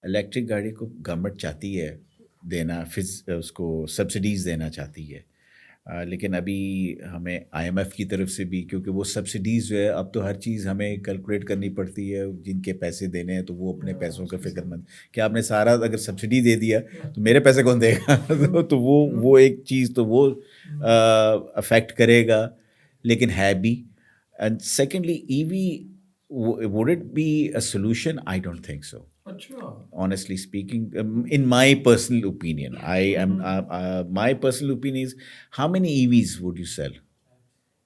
Electric گاڑی کو government چاہتی ہے دینا، اس کو سبسڈیز دینا چاہتی ہے، لیکن ابھی ہمیں آئی ایم ایف کی طرف سے بھی، کیونکہ وہ سبسڈیز جو ہے اب تو ہر چیز ہمیں کیلکولیٹ کرنی پڑتی ہے، جن کے پیسے دینے ہیں تو وہ اپنے پیسوں کا فکر مند کہ آپ نے سارا اگر سبسڈی دے دیا تو میرے پیسے کون دے گا تو وہ ایک چیز تو وہ افیکٹ کرے گا، لیکن ہے بھی. And secondly E V would it be a solution? I don't think so. Honestly speaking, in my personal opinion, my personal opinion is, how many EVs would you sell?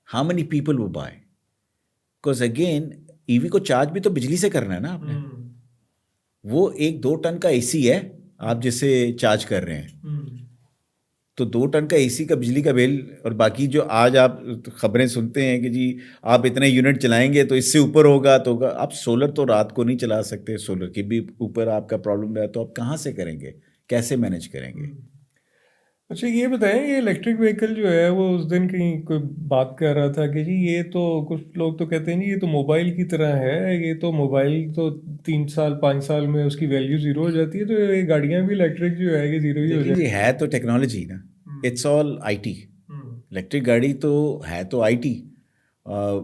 How many people will buy? Because again, EV کو charge بھی تو بجلی سے کرنا ہے نا آپ نے. وہ 1-2 ٹن کا اے سی ہے آپ جسے چارج کر رہے ہیں، تو 2 ٹن کا اے سی کا بجلی کا بل، اور باقی جو آج آپ خبریں سنتے ہیں کہ جی آپ اتنے یونٹ چلائیں گے تو اس سے اوپر ہوگا، تو آپ سولر تو رات کو نہیں چلا سکتے، سولر کے بھی اوپر آپ کا پرابلم ہے، تو آپ کہاں سے کریں گے، کیسے مینیج کریں گے؟ اچھا یہ بتائیں، یہ الیکٹرک وہیکل جو ہے وہ اس دن کہیں کوئی بات کر رہا تھا کہ جی یہ تو کچھ لوگ تو کہتے ہیں جی یہ تو موبائل کی طرح ہے، یہ تو موبائل تو 3 سال 5 سال میں اس کی ویلیو زیرو ہو جاتی ہے، تو یہ گاڑیاں بھی الیکٹرک جو ہے یہ زیرو ہی ہو دیکھیں جائے. جی ہے تو ٹیکنالوجی نا، it's all I T. Electric گاڑی تو ہے تو آئی ٹی،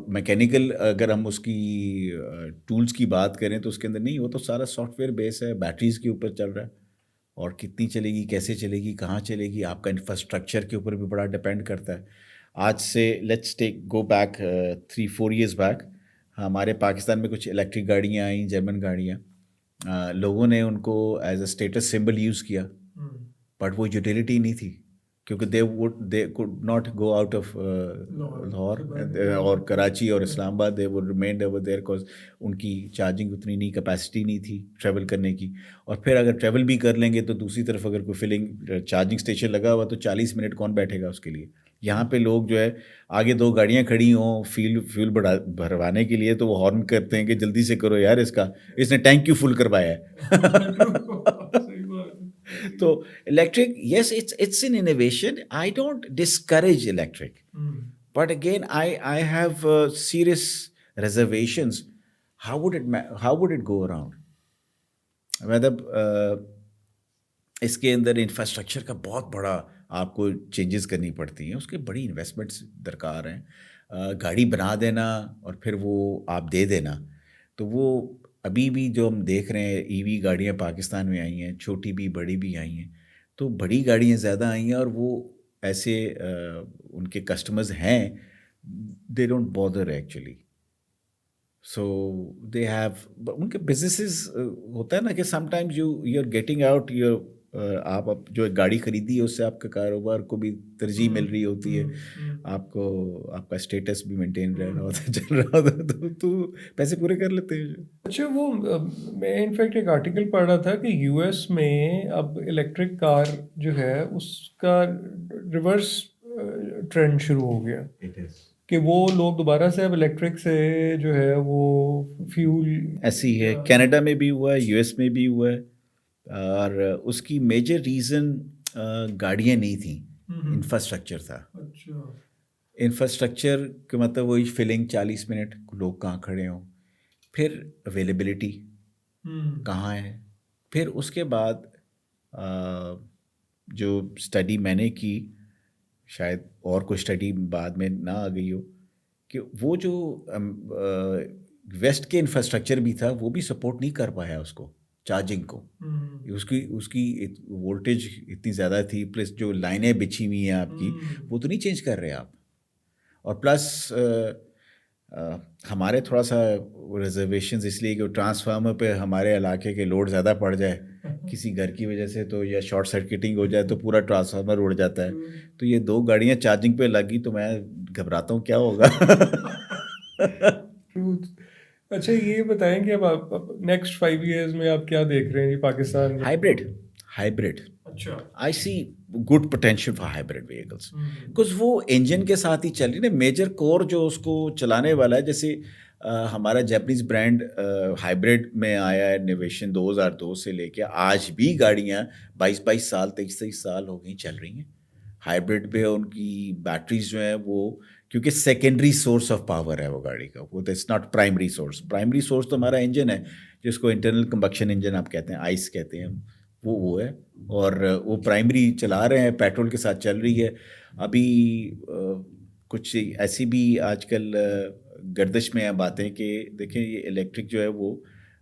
میکینیکل. اگر ہم اس کی ٹولز کی بات کریں تو اس کے اندر نہیں، وہ تو سارا سافٹ ویئر بیس ہے، بیٹریز کے اوپر چل رہا ہے، اور کتنی چلے گی، کیسے چلے گی، کہاں چلے گی، آپ کا انفراسٹرکچر کے اوپر بھی بڑا ڈپینڈ کرتا ہے. آج سے let's take go back 3-4 years back, ہمارے پاکستان میں کچھ الیکٹرک گاڑیاں آئیں، جرمن گاڑیاں، لوگوں نے ان کو as a status symbol use کیا، بٹ وہ یوٹیلیٹی نہیں تھی، کیونکہ they could not go out of Lahore اور کراچی اور Islamabad, they would remain over there, because ان کی چارجنگ اتنی نہیں، کیپیسٹی نہیں تھی ٹریول کرنے کی. اور پھر اگر ٹریول بھی کر لیں گے تو دوسری طرف اگر کوئی فلنگ چارجنگ اسٹیشن لگا ہوا تو 40 منٹ کون بیٹھے گا اس کے لیے. یہاں پہ لوگ جو ہے آگے 2 گاڑیاں کھڑی ہوں فیول بھروانے کے لیے، تو وہ ہارن کرتے ہیں کہ جلدی سے کرو یار، اس نے ٹینک کیوں فل کروایا ہے. تو electric, yes, it's an innovation. I don't discourage electric, but again, I have serious reservations. How would it go around? مطلب اس کے اندر انفراسٹرکچر کا بہت بڑا آپ کو چینجز کرنی پڑتی ہیں، اس کے بڑی انویسٹمنٹس درکار ہیں. گاڑی بنا دینا اور پھر وہ آپ دے دینا، تو وہ ابھی بھی جو ہم دیکھ رہے ہیں ای وی گاڑیاں پاکستان میں آئی ہیں، چھوٹی بھی بڑی بھی آئی ہیں، تو بڑی گاڑیاں زیادہ آئی ہیں، اور وہ ایسے ان کے کسٹمرز ہیں، they don't bother actually. So they have ان کے بزنسز. ہوتا ہے نا کہ sometimes you are getting out your, آپ جو گاڑی خریدی ہے اس سے آپ کا کاروبار کو بھی ترجیح مل رہی ہوتی ہے، آپ کو آپ کا اسٹیٹس بھی مینٹین رہ رہا ہوتا ہے، چل رہا ہوتا ہے، تو پیسے پورے کر لیتے ہیں. اچھا وہ میں انفیکٹ ایک آرٹیکل پڑھ رہا تھا کہ یو ایس میں اب الیکٹرک کار جو ہے اس کا ریورس ٹرینڈ شروع ہو گیا، کہ وہ لوگ دوبارہ سے اب الیکٹرک سے جو ہے وہ فیول. ایسی ہے، کینیڈا میں بھی ہوا ہے، یو ایس میں بھی ہوا ہے، اور اس کی میجر ریزن گاڑیاں نہیں تھیں، انفراسٹرکچر تھا. انفراسٹرکچر کا مطلب وہی فلنگ 40 منٹ لوگ کہاں کھڑے ہوں، پھر اویلیبلٹی کہاں ہے. پھر اس کے بعد جو اسٹڈی میں نے کی، شاید اور کوئی اسٹڈی بعد میں نہ آ گئی ہو، کہ وہ جو ویسٹ کے انفراسٹرکچر بھی تھا وہ بھی سپورٹ نہیں کر پایا اس کو، چارجنگ کو. اس کی وولٹیج اتنی زیادہ تھی، پلس جو لائنیں بچھی ہوئی ہیں آپ کی وہ تو نہیں چینج کر رہے آپ. اور پلس ہمارے تھوڑا سا ریزرویشنز اس لیے کہ ٹرانسفارمر پہ ہمارے علاقے کے لوڈ زیادہ پڑ جائے کسی گھر کی وجہ سے، تو یا شارٹ سرکٹنگ ہو جائے تو پورا ٹرانسفارمر اڑ جاتا ہے. تو یہ 2 گاڑیاں چارجنگ پہ لگی تو میں گھبراتا ہوں کیا ہوگا. اچھا یہ بتائیں کہ اب آپ نیکسٹ 5 ایئرز میں آپ کیا دیکھ رہے ہیں جی پاکستان میں؟ Hybrid. I see good potential for hybrid vehicles because وہ انجن کے ساتھ ہی چل رہی نا. میجر کور جو اس کو چلانے والا ہے، جیسے ہمارا جیپنیز برانڈ ہائیبرڈ میں آیا ہے انوویشن 2002 سے لے کے آج بھی گاڑیاں 22 سال 23 سال ہو گئی چل رہی ہیں ہائیبرڈ پہ. ان کی بیٹریز جو ہیں وہ، کیونکہ سیکنڈری سورس آف پاور ہے وہ گاڑی کا، وہ it's not primary source. Primary source تو ہمارا انجن ہے. جس کو انٹرنل کمبکشن انجن آپ کہتے ہیں، آئس کہتے ہیں، وہ ہے، اور وہ پرائمری چلا رہے ہیں، پیٹرول کے ساتھ چل رہی ہے. ابھی کچھ ایسی بھی آج کل گردش میں ہیں باتیں کہ دیکھیں یہ الیکٹرک جو ہے وہ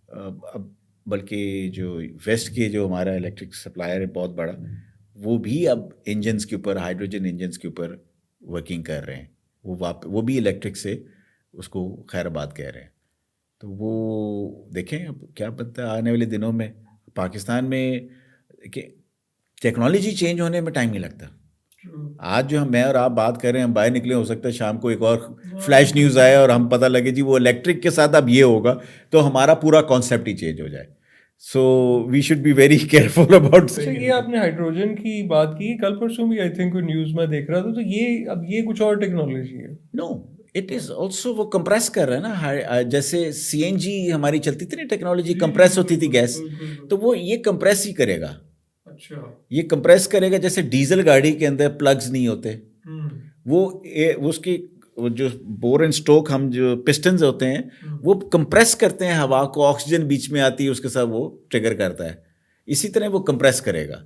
اب بلکہ جو ویسٹ کے جو ہمارا الیکٹرک سپلائر ہے بہت بڑا، وہ بھی اب انجنس کے اوپر، ہائیڈروجن انجنس کے اوپر ورکنگ کر رہے ہیں. وہ بھی الیکٹرک سے اس کو خیر آباد کہہ رہے ہیں. تو وہ دیکھیں اب کیا بنتا ہے آنے والے دنوں میں. پاکستان میں کہ ٹیکنالوجی چینج ہونے میں ٹائم نہیں لگتا. آج جو میں اور آپ بات کر رہے ہیں، ہم باہر نکلے، ہو سکتا ہے شام کو ایک اور فلیش نیوز آئے اور ہم پتہ لگے جی وہ الیکٹرک کے ساتھ اب یہ ہوگا، تو ہمارا پورا کانسیپٹ ہی چینج ہو جائے. So we should be very careful about. یہ آپ نے ہائیڈروجن کی بات کی، کل پرسوں بھی آئی تھنک کوئی نیوز میں دیکھ رہا تھا، تو یہ اب یہ کچھ اور ٹیکنالوجی ہے. نو اٹ از آلسو وہ کمپریس کر رہا ہے نا، جیسے سی این جی ہماری چلتی تھی نا ٹیکنالوجی، کمپریس ہوتی تھی گیس، تو وہ یہ کمپریس ہی کرے گا. اچھا، یہ کمپریس کرے گا. جیسے ڈیزل گاڑی کے اندر پلگز نہیں ہوتے، وہ اس کی جو بور اینڈ اسٹوک ہم جو پسٹنز ہوتے ہیں وہ کمپریس کرتے ہیں ہوا کو، آکسیجن بیچ میں آتی ہے اس کے ساتھ وہ ٹریگر کرتا ہے. اسی طرح وہ کمپریس کرے گا،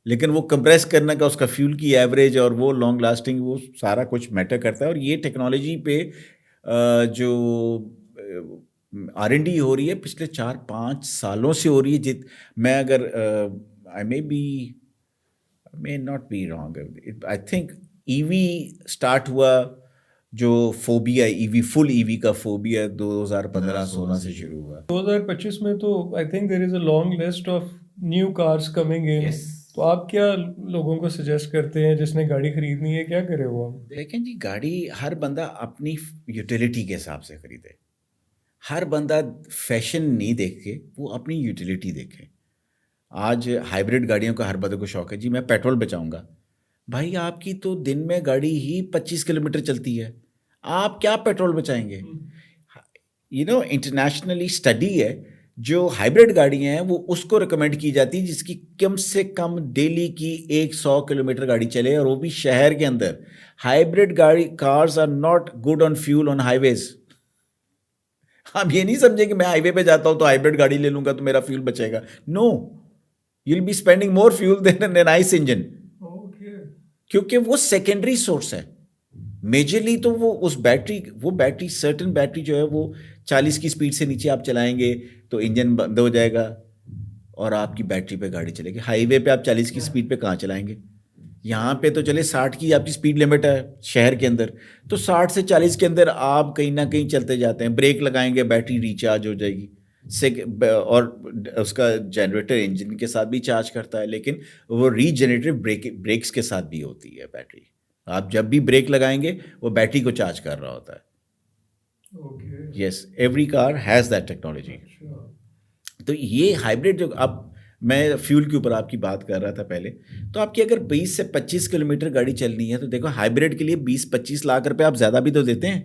لیکن وہ کمپریس کرنے کا اس کا فیول کی ایوریج اور وہ لانگ لاسٹنگ، وہ سارا کچھ میٹر کرتا ہے. اور یہ ٹیکنالوجی پہ جو R&D ہو رہی ہے پچھلے 4-5 سالوں سے ہو رہی ہے. میں اگر I may not be wrong. I think EV start ہوا، جو فوبیا EV فل EV کا فوبیا 2015-16 سے شروع ہوا. 2025 میں تو I think there is a long list of new cars coming in. تو آپ کیا لوگوں کو سجیسٹ کرتے ہیں جس نے گاڑی خریدنی ہے، کیا کرے وہ؟ دیکھیں جی، گاڑی ہر بندہ اپنی یوٹیلیٹی کے حساب سے خریدے. ہر بندہ فیشن نہیں دیکھے، وہ اپنی یوٹیلیٹی دیکھے. آج ہائیبریڈ گاڑیوں کا ہر بندے کو شوق ہے، جی میں پیٹرول بچاؤں گا. بھائی آپ کی تو دن میں گاڑی ہی 25 کلومیٹر چلتی ہے، آپ کیا پیٹرول بچائیں گے؟ انٹرنیشنلی اسٹڈی ہے، جو ہائیبریڈ گاڑیاں ہیں وہ اس کو ریکمینڈ کی جاتی ہے جس کی کم سے کم ڈیلی کی 100 کلومیٹر گاڑی چلے، اور وہ بھی شہر کے اندر. Hybrid cars are not good on fuel on highways. آپ یہ نہیں سمجھیں کہ میں ہائی وے پہ جاتا ہوں تو ہائیبریڈ گاڑی لے لوں گا تو میرا فیول بچے گا. No, you will be spending more fuel than an ICE engine, کیونکہ وہ سیکنڈری سورس ہے. میجرلی تو وہ بیٹری سرٹن بیٹری جو ہے وہ 40 کی اسپیڈ سے نیچے آپ چلائیں گے تو انجن بند ہو جائے گا اور آپ کی بیٹری پہ گاڑی چلے گی. ہائی وے پہ آپ 40 کی اسپیڈ پہ کہاں چلائیں گے؟ یہاں پہ تو چلے 60 کی آپ کی اسپیڈ لمٹ ہے شہر کے اندر، تو 60 سے 40 کے اندر آپ کہیں نہ کہیں چلتے جاتے ہیں. بریک لگائیں گے، بیٹری ریچارج ہو جائے گی، اور اس کا جنریٹر انجن کے ساتھ بھی چارج کرتا ہے، لیکن وہ ری جنریٹر بریکس کے ساتھ بھی ہوتی ہے بیٹری. آپ جب بھی بریک لگائیں گے وہ بیٹری کو چارج کر رہا ہوتا ہے. Yes, every car has that technology. تو یہ ہائیبریڈ جو اب میں فیول کے اوپر آپ کی بات کر رہا تھا پہلے، تو آپ کی اگر 20 سے 25 کلومیٹر گاڑی چلنی ہے تو دیکھو ہائیبریڈ کے لیے 20-25 لاکھ روپے آپ زیادہ بھی تو دیتے ہیں.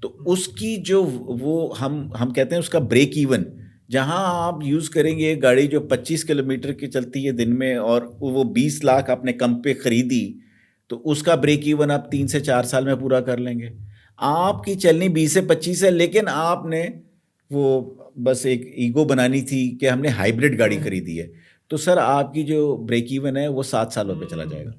تو اس کی جو وہ ہم کہتے ہیں اس کا بریک ایون، جہاں آپ یوز کریں گے گاڑی جو 25 کلومیٹر کی چلتی ہے دن میں اور وہ 20 لاکھ آپ نے کم پہ خریدی، تو اس کا بریک ایون آپ 3 سے 4 سال میں پورا کر لیں گے. آپ کی چلنی 20 سے 25 ہے، لیکن آپ نے وہ بس ایک ایگو بنانی تھی کہ ہم نے ہائیبریڈ گاڑی خریدی ہے، تو سر آپ کی جو بریک ایون ہے وہ 7 سالوں پہ چلا جائے گا.